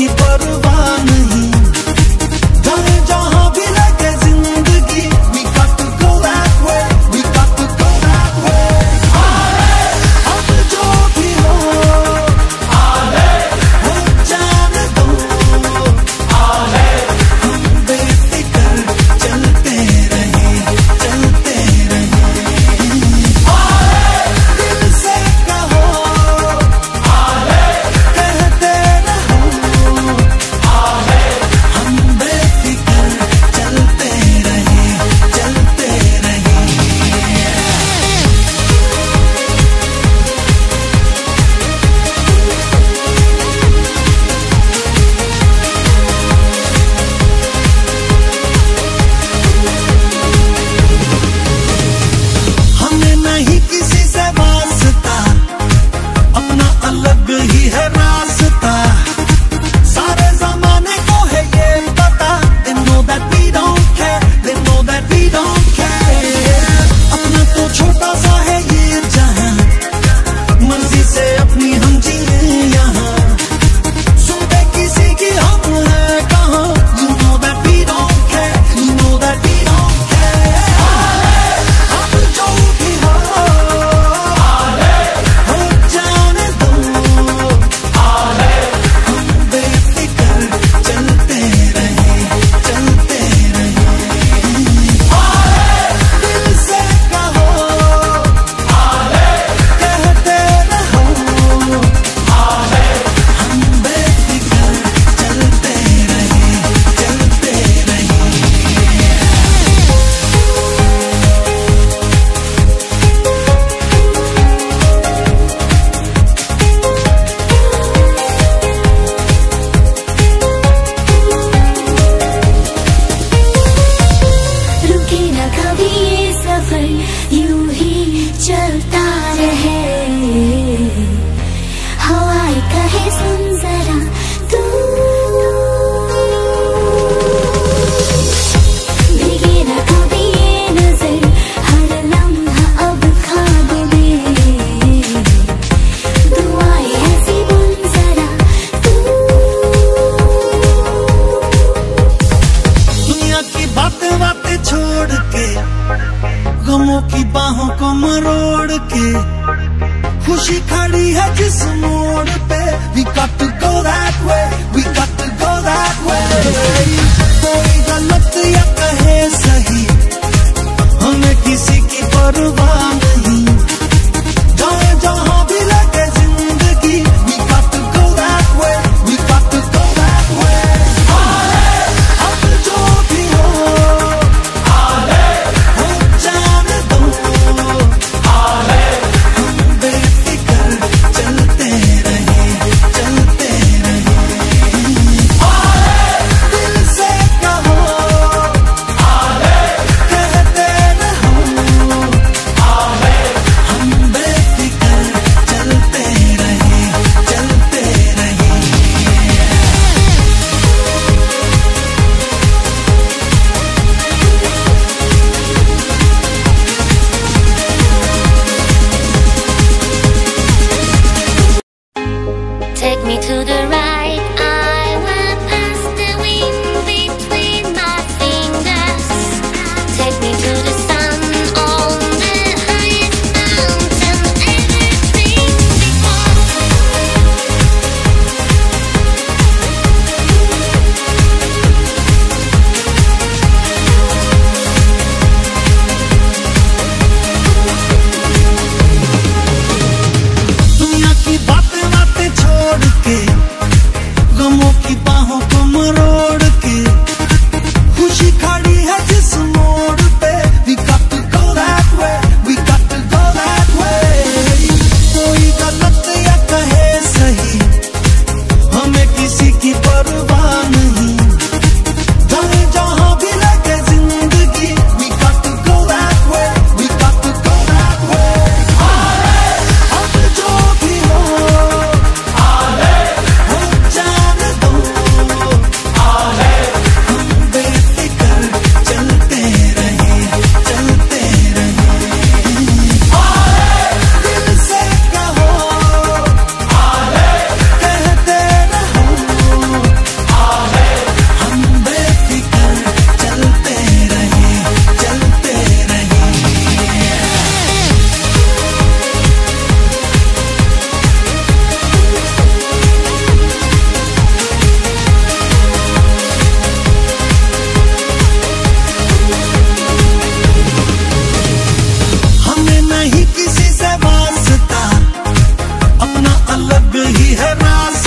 की परवाह नहीं, जाने जहां भी लगे जिंदगी, we got to go that way, we got to go that way. अब जो भी हो जाने दो, हम बेफिक्र चलते रहे, चलते रहे। दिल से कहो, कहते रहो, हम बेफिक्र चलते रहे, चलते रहे। हमें नहीं किसी से वास्ता, अपना अलग ही है रास्ता। सारे जमाने को है ये पता, they know that we don't care, they know that we don't care. अपना तो छोटा सा है ये जहां, मर्जी से अपनी हम जिए यहाँ। सुनते किसी की हम है कहाँ, you know that we don't care, you know that we don't care. अब जो भी हो जाने दो, हम बेफिक्र चलते रहे, चलते रहे। दिल से कहो, कहते रहो, हम बेफिक्र चलते रहे, चलते रहे। रुके न कभी ये सफर, यूं ही चलता रहे। हवाएं कहे सुन जरा तू, भीगे न कभी ये नजर, हर लम्हा अब खाब में। दुआएं ऐसी बुन जरा तू, दुनिया की बातें बातें छोड़ के, गमों की बाहों को मरोड़ के, खुशी खड़ी है जिस मोड़ पे, we got to go that way, we got to go that way. कोई गलत या कहे सही, हमें किसी की परवाह नहीं, जाए जहां भी लगे जिंदगी, we got to go that way, we got to go that way. अब जो भी हो जाने दो, हम बेफिक्र चलते रहे, चलते रहे। दिल से कहो, कहते रहो, हम बेफिक्र चलते रहे, चलते रहे। take me to the right, I will pass the wind between my fingers. Take me to the sun on the highest mountain ever been before. दुनिया की बातें बातें छोड़ के, है रास्ता।